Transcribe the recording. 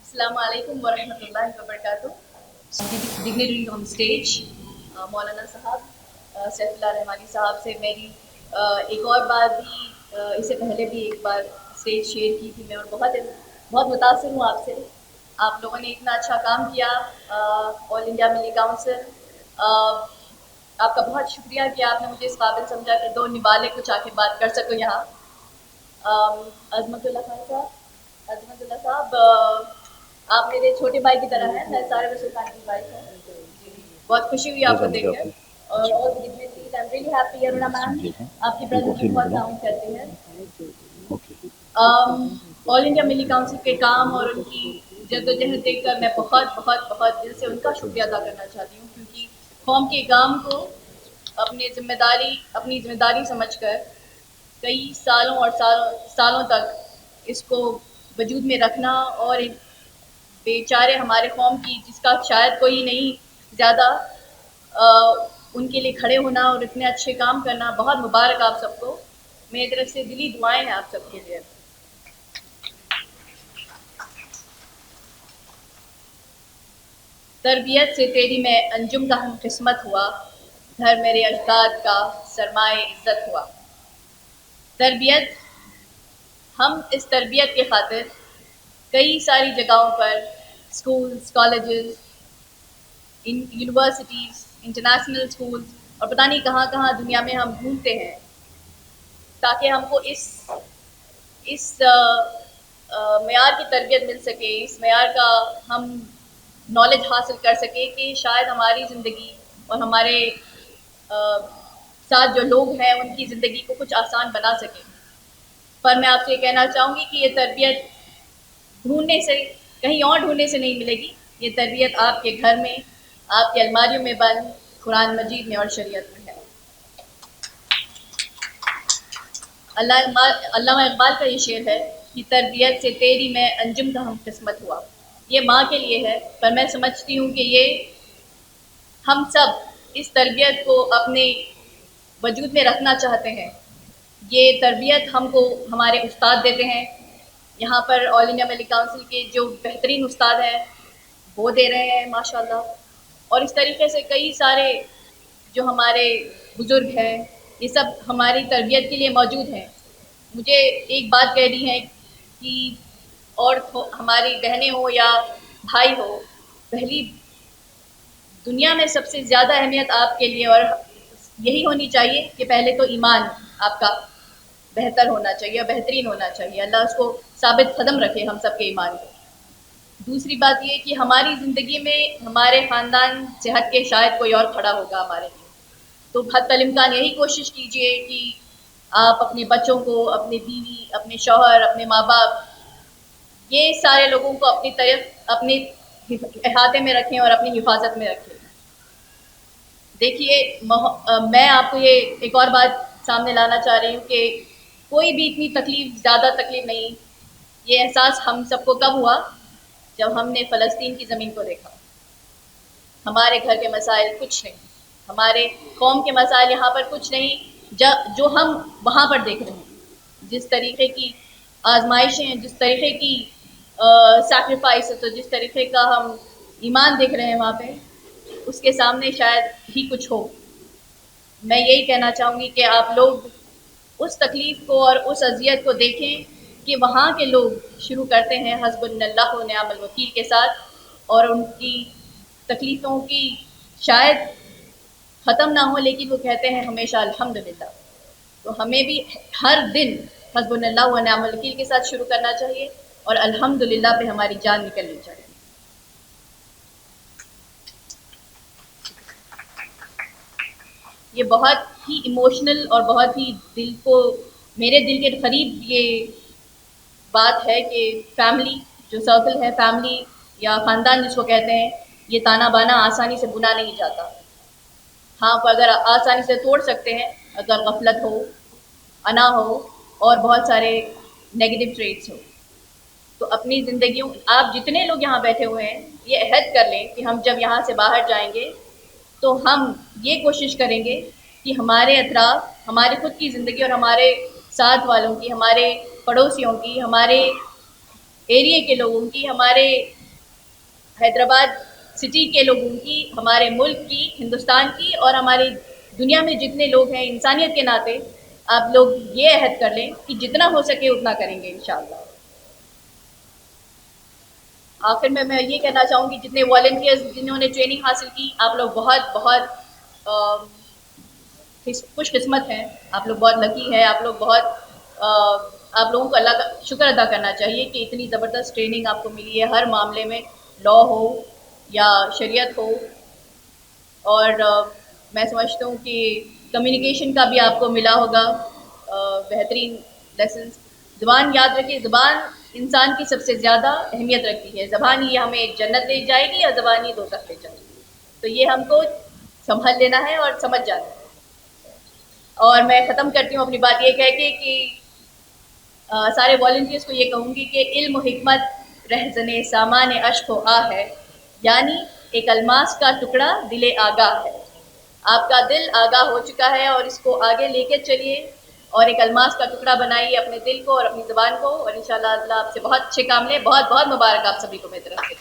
Assalamu alaikum wa rahmatullahi wa barakatuh. Dignitaries on stage, मौलाना साहब, सैफुल्लाह रहमानी साहब से मेरी एक और बार भी इससे पहले भी एक बार स्टेज शेयर की थी मैं, और बहुत बहुत मुतासिर हूँ आपसे। आप लोगों ने इतना अच्छा काम किया, ऑल इंडिया मिली काउंसिल, आपका बहुत शुक्रिया कि आपने मुझे इस काबिल समझा कि दो निवाले कुछ आके बात कर सको यहाँ। अजमतुल्ला खान साहब, अजमतुल्ला साहब, आप मेरे छोटे भाई की तरह हैं, मैं सारे रसूल खान की वाइफ हूँ। बहुत खुशी हुई आपको देखकर। और all the dignitaries, I am really happy. Aruna ma'am, आपकी प्रेजेंस में बहुत काउंट करती है। ऑल इंडिया मिली काउंसिल के काम और उनकी जद्दोजहद देखकर मैं बहुत बहुत बहुत दिल से उनका शुक्रिया अदा करना चाहती हूँ, क्योंकि कौम के काम को अपनी जिम्मेदारी समझकर कई सालों और सालों तक इसको वजूद में रखना, और बेचारे हमारे कौम की जिसका शायद कोई नहीं ज़्यादा, उनके लिए खड़े होना और इतने अच्छे काम करना, बहुत मुबारक आप सबको। मेरी तरफ से दिली दुआएं हैं आप सबके लिए। तरबियत से तेरी मैं अंजुम का हम किस्मत हुआ, घर मेरे अजदाद का सरमाए इज्जत हुआ। तरबियत, हम इस तरबियत के खातिर कई सारी जगहों पर schools, colleges, universities, international schools और पता नहीं कहाँ कहाँ दुनिया में हम घूमते हैं, ताकि हमको इस मेयार की तरबियत मिल सके, इस मेयार का हम नॉलेज हासिल कर सके कि शायद हमारी ज़िंदगी और हमारे साथ जो लोग हैं उनकी ज़िंदगी को कुछ आसान बना सके। पर मैं आपसे ये कहना चाहूँगी कि ये तरबियत ढूंढने से, कहीं और ढूंढने से नहीं मिलेगी। ये तरबियत आपके घर में, आपकी अलमारियों में बंद कुरान मजीद में और शरीयत में है। अल्लामा इकबाल का ये शेर है कि तरबियत से तेरी मैं अंजुम का हम किस्मत हुआ। ये माँ के लिए है, पर मैं समझती हूँ कि ये हम सब इस तरबियत को अपने वजूद में रखना चाहते हैं। ये तरबियत हमको हमारे उस्ताद देते हैं। यहाँ पर ऑल इंडिया मिली काउंसिल के जो बेहतरीन उस्ताद हैं वो दे रहे हैं माशाल्लाह, और इस तरीके से कई सारे जो हमारे बुज़ुर्ग हैं ये सब हमारी तरबियत के लिए मौजूद हैं। मुझे एक बात कहनी है कि और हमारी बहनें हो या भाई हो, पहली दुनिया में सबसे ज़्यादा अहमियत आपके लिए और यही होनी चाहिए कि पहले तो ईमान आपका बेहतर होना चाहिए, बेहतरीन होना चाहिए। अल्लाह उसको साबित कदम रखे हम सब के ईमान को। दूसरी बात ये कि हमारी ज़िंदगी में हमारे ख़ानदान से हट के शायद कोई और खड़ा होगा हमारे लिए, तो हत्तल इम्कान यही कोशिश कीजिए कि आप अपने बच्चों को, अपने बीवी, अपने शौहर, अपने माँ बाप, ये सारे लोगों को अपनी तरफ अपने अहाते में रखें और अपनी हिफाजत में रखें। देखिए, मैं आपको ये एक और बात सामने लाना चाह रही हूँ कि कोई भी इतनी तकलीफ़, ज़्यादा तकलीफ़ नहीं, ये एहसास हम सबको कब हुआ जब हमने फ़लस्तीन की ज़मीन को देखा। हमारे घर के मसाइल कुछ नहीं, हमारे कौम के मसाइल यहाँ पर कुछ नहीं, जो हम वहाँ पर देख रहे हैं, जिस तरीके की आजमाइशें, जिस तरीके की सैक्रिफाइस, तो जिस तरीके का हम ईमान देख रहे हैं वहाँ पे, उसके सामने शायद ही कुछ हो। मैं यही कहना चाहूँगी कि आप लोग उस तकलीफ़ को और उस अज़ियत को देखें कि वहाँ के लोग शुरू करते हैं हस्बुनल्लाह व निअमल वकील के साथ, और उनकी तकलीफ़ों की शायद ख़त्म ना हो, लेकिन वो कहते हैं हमेशा अल्हम्दुलिल्लाह। तो हमें भी हर दिन हस्बुनल्लाह व निअमल वकील के साथ शुरू करना चाहिए और अल्हम्दुलिल्लाह पे हमारी जान निकलनी चाहिए। ये बहुत ही इमोशनल और बहुत ही दिल को, मेरे दिल के करीब ये बात है कि फैमिली जो सर्कल है, फैमिली या ख़ानदान जिसको कहते हैं, ये ताना बाना आसानी से बुना नहीं जाता। हाँ, पर अगर आसानी से तोड़ सकते हैं अगर गफलत हो, अना हो और बहुत सारे नेगेटिव ट्रेट्स हो। तो अपनी ज़िंदगियों, आप जितने लोग यहाँ बैठे हुए हैं, ये अहद कर लें कि हम जब यहाँ से बाहर जाएंगे तो हम ये कोशिश करेंगे कि हमारे अतराफ़, हमारे खुद की ज़िंदगी और हमारे साथ वालों की, हमारे पड़ोसियों की, हमारे एरिया के लोगों की, हमारे حیدرآباد سٹی کے لوگوں کی، ہمارے ملک کی، ہندوستان کی اور ہماری دنیا میں جتنے لوگ ہیں انسانیت کے ناطے آپ لوگ یہ عہد کر لیں کہ جتنا ہو سکے اتنا کریں گے انشاءاللہ۔ آخر میں یہ کہنا چاہوں گی جتنے والنٹیئرز جنہوں نے ٹریننگ حاصل کی آپ لوگ بہت بہت خوش قسمت ہیں، آپ لوگ بہت لکی ہیں، آپ لوگ بہت آپ لوگوں کو اللہ کا شکر ادا کرنا چاہیے کہ اتنی زبردست ٹریننگ آپ کو ملی ہے ہر معاملے میں، لا ہو یا شریعت ہو۔ اور میں سمجھتا ہوں کہ کمیونیکیشن کا بھی آپ کو ملا ہوگا بہترین لیسنس۔ زبان یاد رکھیے، زبان انسان کی سب سے زیادہ اہمیت رکھتی ہے، زبان ہی ہمیں جنت لے جائے گی یا زبان ہی دوزخ لے جائے گی، تو یہ ہم کو سنبھل لینا ہے اور سمجھ جانا ہے۔ اور میں ختم کرتی ہوں اپنی بات یہ کہہ کے کہ سارے والنٹیئرس کو یہ کہوں گی کہ علم و حکمت رہزن سامان اشک و آہ ہے، یعنی ایک الماس کا ٹکڑا دل آگاہ ہے۔ آپ کا دل آگاہ ہو چکا ہے اور اس کو آگے لے کے چلیے اور ایک الماس کا ٹکڑا بنائیے اپنے دل کو اور اپنی زبان کو، اور انشاءاللہ اللہ آپ سے بہت اچھے کام لیں۔ بہت بہت مبارک آپ سبھی کو میری طرف سے۔